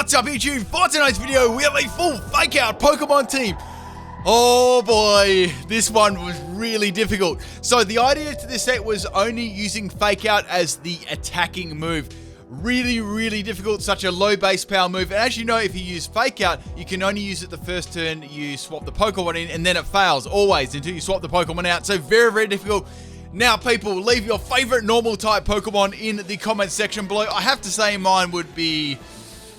What's up YouTube? For tonight's video, we have a full fake out Pokemon team. Oh boy, this one was really difficult. So the idea to this set was only using fake out as the attacking move. Really difficult, such a low base power move. And as you know, if you use fake out, you can only use it the first turn you swap the Pokemon in, and then it fails always until you swap the Pokemon out. So very difficult. Now people, leave your favorite normal type Pokemon in the comment section below. I have to say mine would be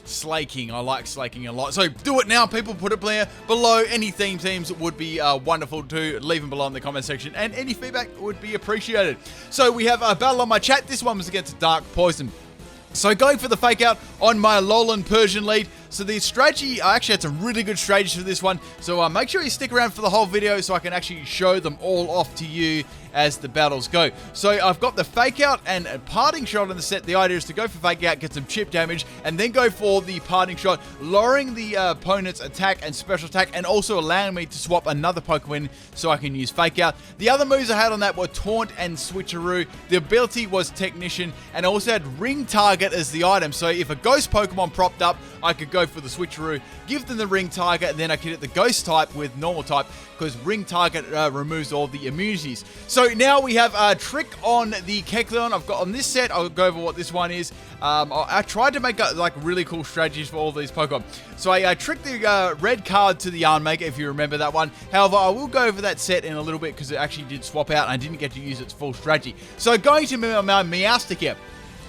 Slaking. I like Slaking a lot. So do it now, people. Put it below. Any teams would be wonderful to leave them below in the comment section, and any feedback would be appreciated. So we have a battle on my chat. This one was against Dark Poison. So going for the fake out on my Alolan Persian lead. So the strategy, I actually had some really good strategies for this one. So make sure you stick around for the whole video so I can actually show them all off to you as the battles go. So I've got the fake out and a parting shot in the set. The idea is to go for fake out, get some chip damage, and then go for the parting shot, lowering the opponent's attack and special attack, and also allowing me to swap another Pokemon so I can use fake out. The other moves I had on that were Taunt and Switcheroo. The ability was Technician, and I also had Ring Target as the item. So if a Ghost Pokemon propped up, I could go for the Switcheroo, give them the Ring Target, and then I could hit the Ghost type with normal type, because Ring Target removes all the immunities. So now we have a trick on the Kecleon. I've got on this set, I'll go over what this one is. I tried to make like really cool strategies for all these Pokemon. So I tricked the red card to the Yanmega, if you remember that one. However, I will go over that set in a little bit because it actually did swap out and I didn't get to use its full strategy. So going to my Meowstic here.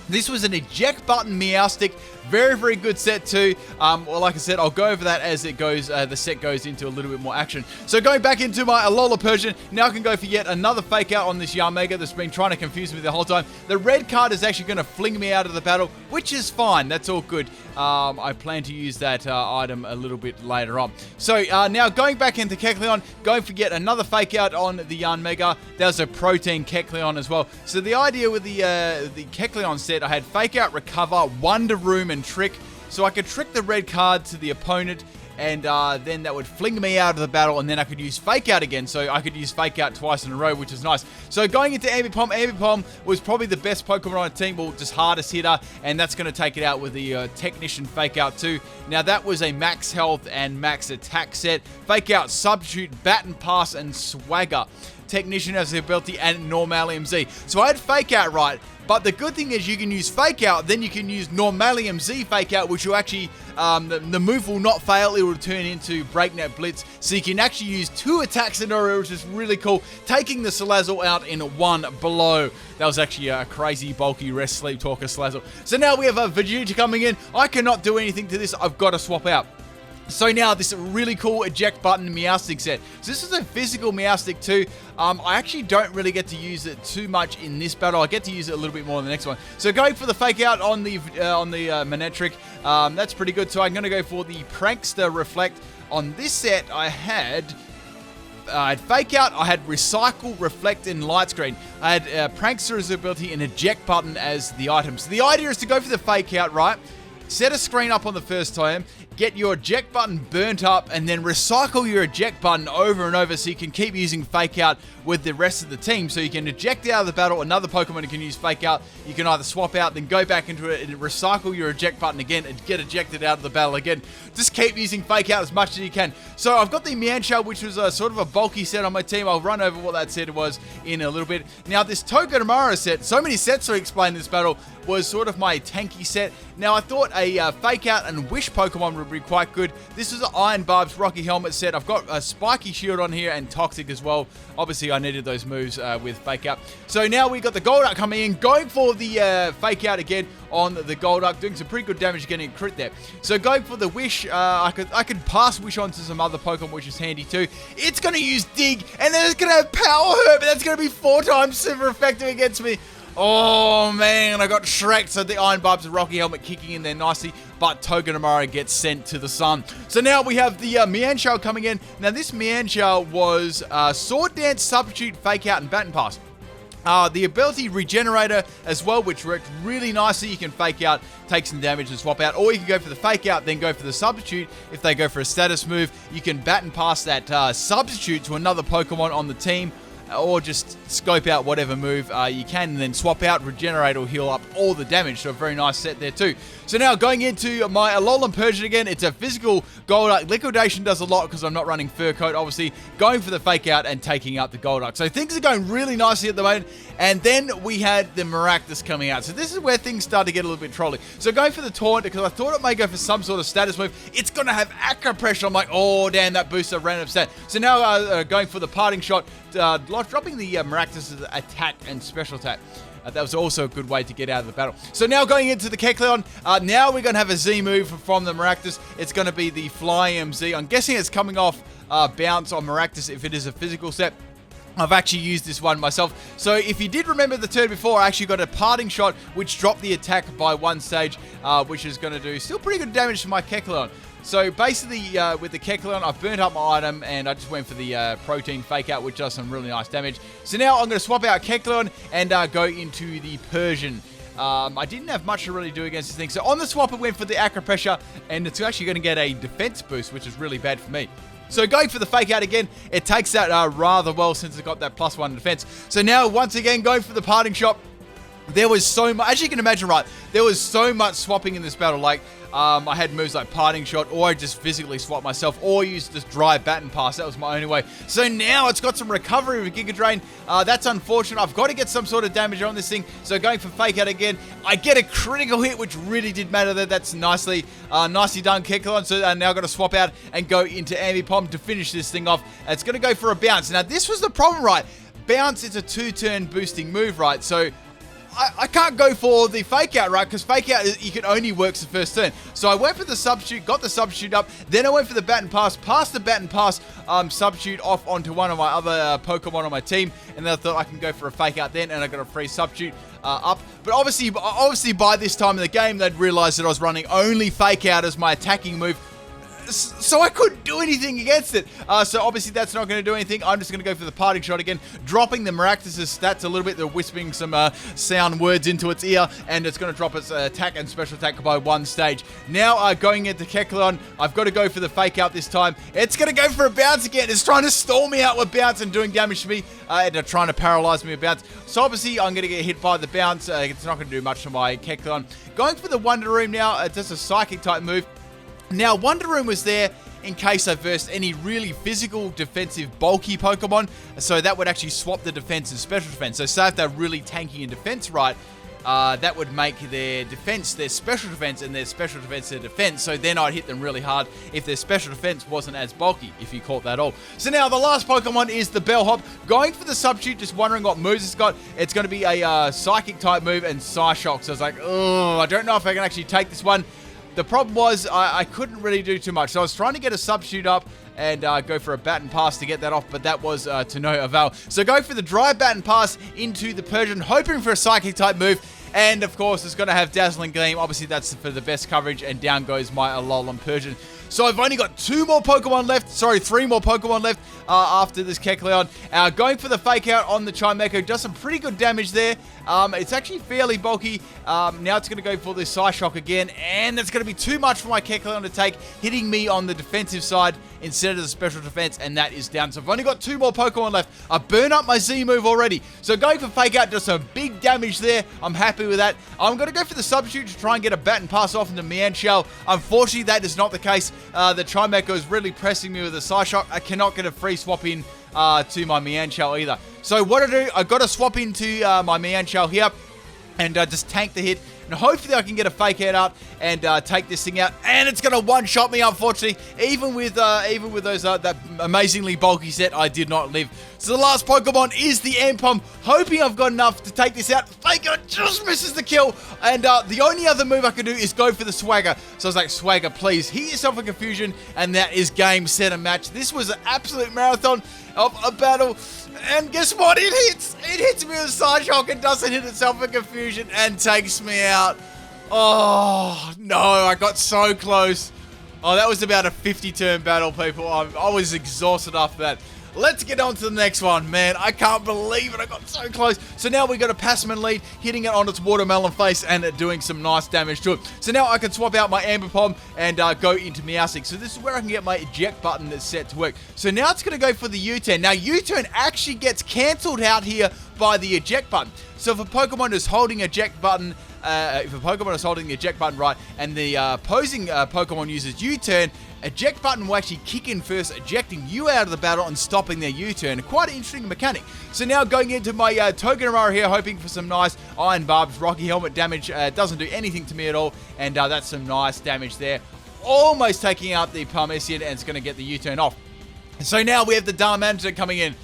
This was an eject button Meowstic. Very good set too. Well, like I said, I'll go over that as it goes. The set goes into a little bit more action. So going back into my Alola Persian, now I can go for yet another fake out on this Yanmega that's been trying to confuse me the whole time. The red card is actually going to fling me out of the battle, which is fine. That's all good. I plan to use that item a little bit later on. So now going back into Kecleon, going for yet another fake out on the Yanmega. There's a Protein Kecleon as well. So the idea with the Kecleon set, I had fake out, recover, Wonder Room, and trick. So I could trick the red card to the opponent, and then that would fling me out of the battle, and then I could use fake out again. So I could use fake out twice in a row, which is nice. So going into Ambipom was probably the best Pokemon on the team, well, just hardest hitter, and that's going to take it out with the Technician fake out too. Now that was a max health and max attack set. Fake out, Substitute, Baton Pass, and Swagger. Technician has the ability, and Normalium Z. So I had fake out right. But the good thing is you can use fake out, then you can use Normalium Z fake out, which will actually, the move will not fail, it will turn into Breakneck Blitz. So you can actually use 2 attacks in a row, which is really cool, taking the Salazzle out in one blow. That was actually a crazy, bulky, rest, sleep, talker Salazzle. So now we have a Vegeta coming in. I cannot do anything to this, I've got to swap out. So now this really cool eject button Meowstic set. So this is a physical Meowstic too. I actually don't really get to use it too much in this battle. I get to use it a little bit more in the next one. So going for the fake out on the Manectric, that's pretty good. So I'm going to go for the Prankster Reflect. On this set, I had fake out, I had recycle, reflect, and light screen. I had Prankster's ability and eject button as the items. So the idea is to go for the fake out, right? Set a screen up on the first time, get your eject button burnt up, and then recycle your eject button over and over so you can keep using fake out with the rest of the team. So you can eject out of the battle, another Pokemon can use fake out. You can either swap out, then go back into it and recycle your eject button again and get ejected out of the battle again. Just keep using fake out as much as you can. So I've got the Mienshao, which was a sort of a bulky set on my team. I'll run over what that set was in a little bit. Now this Togedemaru set, so many sets to explain this battle, was sort of my tanky set. Now I thought a fake out and wish Pokemon would be quite good. This is an Iron Barb's Rocky Helmet set. I've got a Spiky Shield on here and Toxic as well. Obviously I needed those moves with fake out. So now we got the Golduck coming in, going for the fake out again on the Golduck, doing some pretty good damage, getting a crit there. So going for the wish, I could pass wish on to some other Pokemon, which is handy too. It's going to use Dig, and then it's going to have Power Herb, and that's going to be 4 times super effective against me. Oh man, I got Shrek. So the Iron Barb's Rocky Helmet kicking in there nicely, but Togedemaru gets sent to the sun. So now we have the Mienshao coming in. Now this Mienshao was Sword Dance, Substitute, Fake Out, and Baton Pass. The ability Regenerator as well, which worked really nicely. You can fake out, take some damage and swap out, or you can go for the fake out, then go for the substitute. If they go for a status move, you can Baton Pass that substitute to another Pokemon on the team. or just scope out whatever move you can, and then swap out, regenerate, or heal up all the damage. So a very nice set there too. So now going into my Alolan Persian again, it's a physical Golduck. Liquidation does a lot because I'm not running Fur Coat, obviously. Going for the Fake Out and taking out the Golduck. So things are going really nicely at the moment. And then we had the Maractus coming out. So this is where things start to get a little bit trolly. So going for the Taunt, because I thought it may go for some sort of status move. It's going to have Acro Pressure. I'm like, oh, damn, that boosts a random stat. So now going for the Parting Shot, dropping the Maractus' attack and special attack. That was also a good way to get out of the battle. So now going into the Kecleon, now we're going to have a Z move from the Maractus. It's going to be the Fly MZ. I'm guessing it's coming off Bounce on Maractus if it is a physical set. I've actually used this one myself. So if you did remember the turn before, I actually got a Parting Shot, which dropped the attack by 1 stage, which is going to do still pretty good damage to my Kecleon. So basically, with the Kecleon, I've burnt up my item, and I just went for the Protein Fake Out, which does some really nice damage. So now I'm going to swap out Kecleon and go into the Persian. I didn't have much to really do against this thing. So on the swap, I went for the Acro Pressure, and it's actually going to get a defense boost, which is really bad for me. So going for the Fake Out again, it takes that rather well since it got that +1 defense. So now, once again, going for the Parting Shot. There was so much, as you can imagine, right, there was so much swapping in this battle. Like, I had moves like Parting Shot, or I just physically swapped myself, or used this Dry Baton Pass. That was my only way. So now it's got some recovery with Giga Drain. That's unfortunate. I've got to get some sort of damage on this thing. So going for Fake Out again, I get a critical hit, which really did matter there. That's nicely done, Kecleon. So I'm now got to swap out and go into Ambipom to finish this thing off. It's going to go for a Bounce. Now, this was the problem, right? Bounce is a 2-turn boosting move, right? So I can't go for the Fake Out, right? Because Fake Out, you can only work the first turn. So I went for the Substitute, got the Substitute up. Then I went for the Baton Pass, passed the Baton Pass Substitute off onto one of my other Pokemon on my team. And then I thought I can go for a Fake Out then, and I got a free Substitute up. But obviously by this time in the game, they'd realized that I was running only Fake Out as my attacking move. So I couldn't do anything against it. So obviously that's not going to do anything. I'm just going to go for the Parting Shot again, dropping the Maractus' stats a little bit. They're whispering some sound words into its ear, and it's going to drop its attack and special attack by 1 stage. Now going into Kecleon, I've got to go for the Fake Out this time. It's going to go for a Bounce again. It's trying to stall me out with Bounce and doing damage to me, and they're trying to paralyze me with Bounce. So obviously I'm going to get hit by the Bounce. It's not going to do much to my Kecleon. Going for the Wonder Room now. It's just a Psychic type move. Now, Wonder Room was there in case I versed any really physical, defensive, bulky Pokemon. So that would actually swap the defense and special defense. So say if they're really tanky in defense, right, that would make their defense their special defense and their special defense their defense. So then I'd hit them really hard if their special defense wasn't as bulky, if you caught that all. So now the last Pokemon is the Bellhop. Going for the Substitute, just wondering what moves it's got. It's going to be a Psychic type move and Psyshock. So I was like, oh, I don't know if I can actually take this one. The problem was I couldn't really do too much. So I was trying to get a Substitute up and go for a Baton Pass to get that off, but that was to no avail. So go for the Dry Baton Pass into the Persian, hoping for a Psychic type move. And of course, it's going to have Dazzling Gleam. Obviously, that's for the best coverage, and down goes my Alolan Persian. So I've only got 3 more Pokemon left after this Kecleon. Going for the Fake Out on the Chimecho does some pretty good damage there. It's actually fairly bulky. Now it's going to go for this Psyshock again, and it's going to be too much for my Kecleon to take, hitting me on the defensive side instead of the special defense, and that is down. So I've only got 2 more Pokemon left. I burn up my Z move already. So going for Fake Out does some big damage there. I'm happy with that. I'm going to go for the Substitute to try and get a Baton Pass off into Mienshao. Unfortunately, that is not the case. The Chimecho is really pressing me with a Psyshock. I cannot get a free swap in to my Mienshao either. So what I do, I've got to swap into my Mienshao here and just tank the hit. And hopefully I can get a Fake Out and take this thing out. And it's going to one-shot me, unfortunately. Even with those that amazingly bulky set, I did not live. So the last Pokemon is the Ambipom. Hoping I've got enough to take this out. Fake Out just misses the kill. And the only other move I could do is go for the Swagger. So I was like, Swagger, please, hit yourself a Confusion. And that is game, set, and match. This was an absolute marathon of a battle. And guess what? It hits! It hits me with Psyshock and doesn't hit itself in Confusion and takes me out. Oh, no, I got so close. Oh, that was about a 50-turn battle, people. I was exhausted after that. let's get on to the next one, man. I can't believe it. I got so close. So now we got a Passman lead, hitting it on its watermelon face and doing some nice damage to it. So now I can swap out my Ambipom and go into Meowstic. So this is where I can get my eject button that's set to work. So now it's going to go for the U-turn. Now U-turn actually gets cancelled out here by the eject button. So if a Pokemon is holding eject button, if a Pokemon is holding the eject button right and the opposing Pokemon uses U-turn, eject button will actually kick in first, ejecting you out of the battle and stopping their U-turn. Quite an interesting mechanic. So now going into my Togedemaru here, hoping for some nice Iron Barbs. Rocky Helmet damage doesn't do anything to me at all, and that's some nice damage there. Almost taking out the Parmesian, and it's going to get the U-turn off. So now we have the Darmanitan coming in.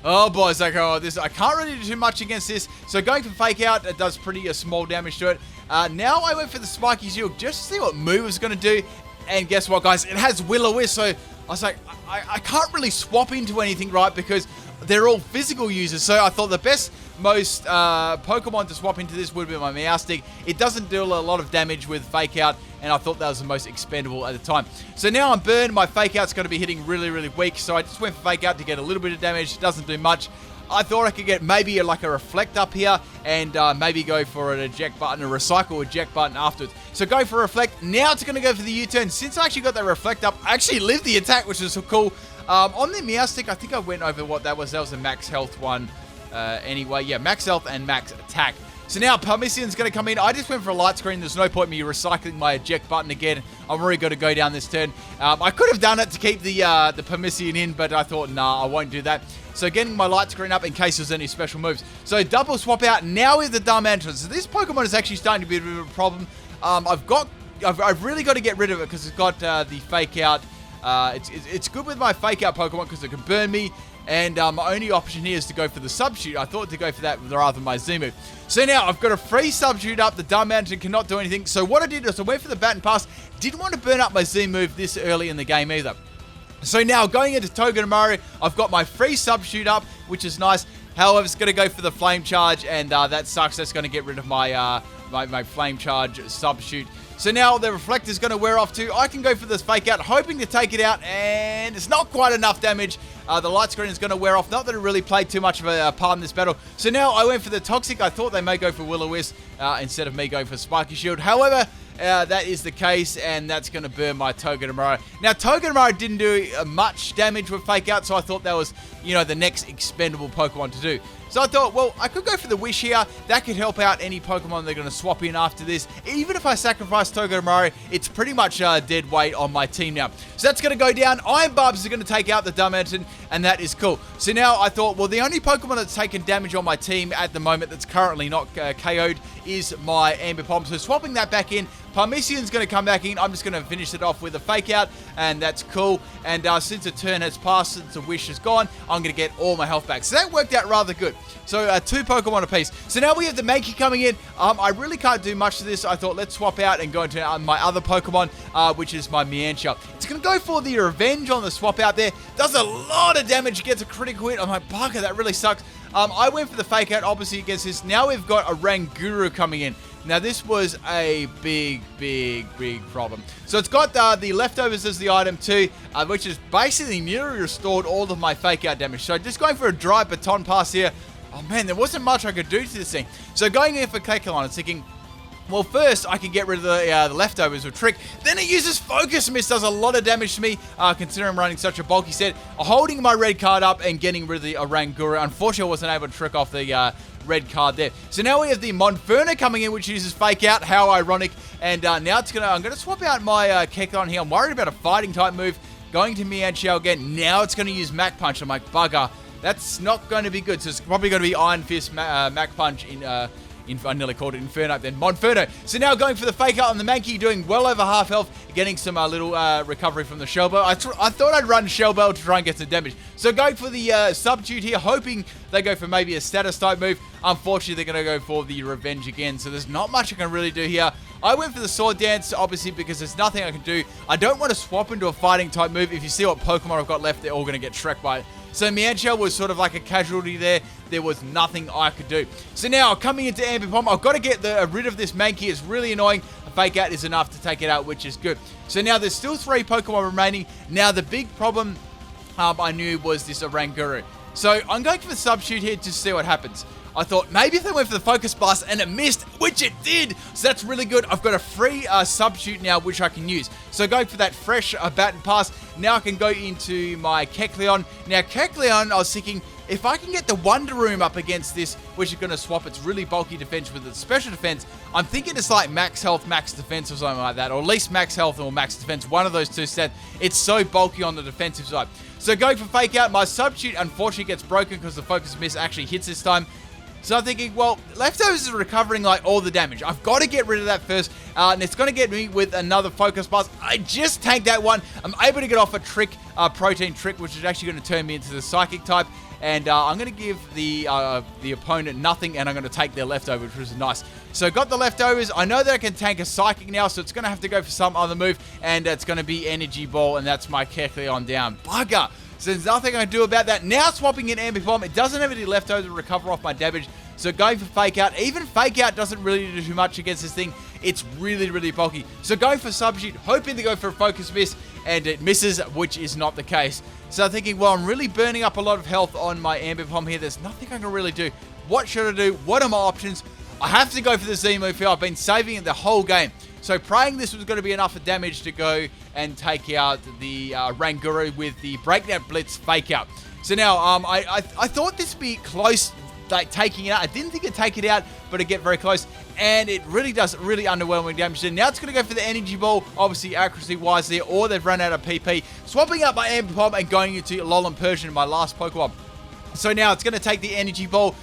Oh boy, it's like, oh, this, I can't really do too much against this. So going for Fake Out, it does pretty small damage to it. Now I went for the Spiky Shield just to see what move it's going to do. And guess what, guys? It has Will-O-Wisp, so I was like, I can't really swap into anything, right? Because they're all physical users. So I thought the most Pokemon to swap into this would be my Meowstic. It doesn't do a lot of damage with Fake Out, and I thought that was the most expendable at the time. So now I'm burned. My Fake Out's going to be hitting really, really weak. So I just went for Fake Out to get a little bit of damage. It doesn't do much. I thought I could get maybe like a Reflect up here and maybe go for an eject button, a recycle eject button afterwards. So go for Reflect. Now it's going to go for the U-turn. Since I actually got that Reflect up, I actually lived the attack, which is so cool. On the Meowstic, I think I went over what that was. That was a max health one anyway. Yeah, max health and max attack. So now Parmesian's going to come in. I just went for a light screen. There's no point in me recycling my eject button again. I'm already going to go down this turn. I could have done it to keep the Parmesian in, but I thought, nah, I won't do that. So getting my light screen up in case there's any special moves. So double swap out. Now with the Darmanitan. So this Pokemon is actually starting to be a bit of a problem. I've really got to get rid of it because it's got the Fake Out. It's good with my Fake Out Pokemon because it can burn me. And my only option here is to go for the Substitute. I thought to go for that rather than my Z move. So now I've got a free Substitute up. The Darmanitan cannot do anything. So what I did is I went for the Baton Pass. Didn't want to burn up my Z move this early in the game either. So now going into Togedemaru, I've got my free Substitute up, which is nice. However, it's going to go for the Flame Charge, and that sucks. That's going to get rid of my my Flame Charge Substitute. So now the Reflect is going to wear off too. I can go for this Fake Out, hoping to take it out, and it's not quite enough damage. The light screen is going to wear off. Not that it really played too much of a part in this battle. So now I went for the Toxic. I thought they may go for Will-O-Wisp instead of me going for Spiky Shield. However, that is the case, and that's going to burn my Togedemaru. Now, Togedemaru didn't do much damage with Fake Out, so I thought that was, you know, the next expendable Pokemon to do. So I thought, well, I could go for the Wish here. That could help out any Pokemon they're going to swap in after this. Even if I sacrifice Togedemaru, it's pretty much dead weight on my team now. So that's going to go down. Iron Barbs are going to take out the Darmanitan, and that is cool. So now I thought, well, the only Pokemon that's taken damage on my team at the moment that's currently not KO'd is my Ambipom. So swapping that back in, Parmesian's going to come back in. I'm just going to finish it off with a Fake Out, and that's cool. And since a turn has passed, since the Wish is gone, I'm going to get all my health back. So that worked out rather good. So 2 Pokemon apiece. So now we have the Mankey coming in. I really can't do much to this. I thought let's swap out and go into my other Pokemon, which is my Mienshao. It's going to go for the Revenge on the swap out there. Does a lot of damage, gets a critical hit. I'm like, bugger, that really sucks. I went for the Fake Out, obviously, against this. Now we've got a Ranguru coming in. Now, this was a big problem. So it's got the Leftovers as the item too, which is basically nearly restored all of my Fake Out damage. So just going for a dry Baton Pass here. Oh man, there wasn't much I could do to this thing. So going in for Kekalon and thinking, well, first I can get rid of the Leftovers with Trick. Then it uses Focus Mist, does a lot of damage to me, considering I'm running such a bulky set. Holding my red card up and getting rid of the Oranguru. Unfortunately, I wasn't able to trick off the red card there. So now we have the Monferno coming in, which uses Fake Out. How ironic. And now I'm going to swap out my Kekalon here. I'm worried about a fighting type move. Going to Mienshao again. Now it's going to use Mach Punch. I'm like, bugger. That's not going to be good. So it's probably going to be Iron Fist, Mach Punch in I nearly called it Inferno, then Monferno. So now going for the Fake Out on the Mankey, doing well over half health, getting some little recovery from the Shell Bell. I thought I'd run Shell Bell to try and get some damage. So going for the Substitute here, hoping they go for maybe a status type move. Unfortunately, they're going to go for the Revenge again, so there's not much I can really do here. I went for the Sword Dance, obviously, because there's nothing I can do. I don't want to swap into a fighting type move. If you see what Pokemon I've got left, they're all going to get Shrek by it. So Mienshao was sort of like a casualty there. There was nothing I could do. So now, coming into Ambipom, I've got to get rid of this Mankey. It's really annoying. A Fake Out is enough to take it out, which is good. So now there's still 3 Pokemon remaining. Now the big problem I knew was this Oranguru. So I'm going for the Substitute here to see what happens. I thought maybe if they went for the Focus Blast and it missed, which it did. So that's really good. I've got a free Substitute now, which I can use. So going for that fresh Baton Pass, now I can go into my Kecleon. Now Kecleon, I was thinking, if I can get the Wonder Room up against this, which is going to swap its really bulky defense with its special defense, I'm thinking it's like max health, max defense or something like that. Or at least max health or max defense. One of those two stats. It's so bulky on the defensive side. So going for Fake Out, my Substitute unfortunately gets broken because the Focus Miss actually hits this time. So I'm thinking, well, Leftovers is recovering like all the damage. I've got to get rid of that first, and it's going to get me with another Focus Blast. I just tanked that one. I'm able to get off a trick, Protein Trick, which is actually going to turn me into the Psychic type. And I'm going to give the opponent nothing, and I'm going to take their Leftovers, which is nice. So got the Leftovers. I know that I can tank a Psychic now, so it's going to have to go for some other move, and it's going to be Energy Ball, and that's my Kecleon down. Bugger! So there's nothing I can do about that. Now swapping in Ambipom. It doesn't have any Leftovers to recover off my damage. So going for Fake Out. Even Fake Out doesn't really do too much against this thing. It's really, really bulky. So going for Substitute, hoping to go for a Focus Miss, and it misses, which is not the case. So thinking, well, I'm really burning up a lot of health on my Ambipom here. There's nothing I can really do. What should I do? What are my options? I have to go for the Z-move here. I've been saving it the whole game. So praying this was going to be enough damage to go and take out the Ranguru with the Breakneck Blitz Fake Out. So now, I thought this would be close, like taking it out. I didn't think it'd take it out, but it'd get very close. And it really does really underwhelming damage. So now it's going to go for the Energy Ball, obviously accuracy-wise there, or they've run out of PP. Swapping up my Ambipom and going into Alolan Persian, my last Pokemon. So now it's going to take the Energy Ball,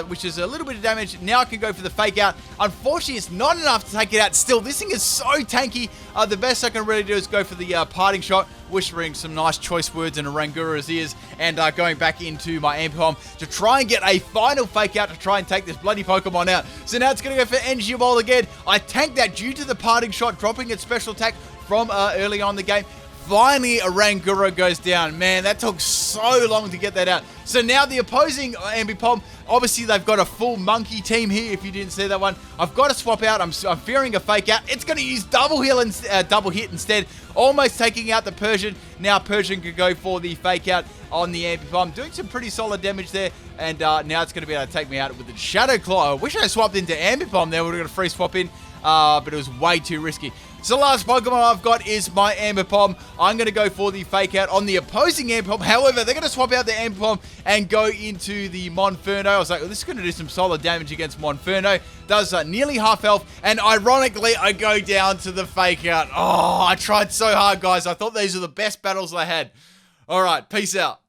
which is a little bit of damage. Now I can go for the Fake Out. Unfortunately, it's not enough to take it out. Still, this thing is so tanky. The best I can really do is go for the Parting Shot, whispering some nice choice words in Oranguru's ears, and going back into my Ambipom to try and get a final Fake Out to try and take this bloody Pokemon out. So now it's going to go for Energy Ball again. I tanked that due to the Parting Shot, dropping its special attack from early on in the game. Finally, Oranguru goes down. Man, that took so long to get that out. So now the opposing Ambipom, obviously they've got a full monkey team here, if you didn't see that one. I've got to swap out. I'm fearing a Fake Out. It's going to use double hit instead, almost taking out the Persian. Now Persian could go for the Fake Out on the Ambipom, doing some pretty solid damage there. And now it's going to be able to take me out with the Shadow Claw. I wish I swapped into Ambipom there. We would have got a free swap in, but it was way too risky. So the last Pokemon I've got is my Ambipom. I'm going to go for the Fake Out on the opposing Ambipom. However, they're going to swap out the Ambipom and go into the Monferno. I was like, well, this is going to do some solid damage against Monferno. Does nearly half health. And ironically, I go down to the Fake Out. Oh, I tried so hard, guys. I thought these were the best battles I had. All right, peace out.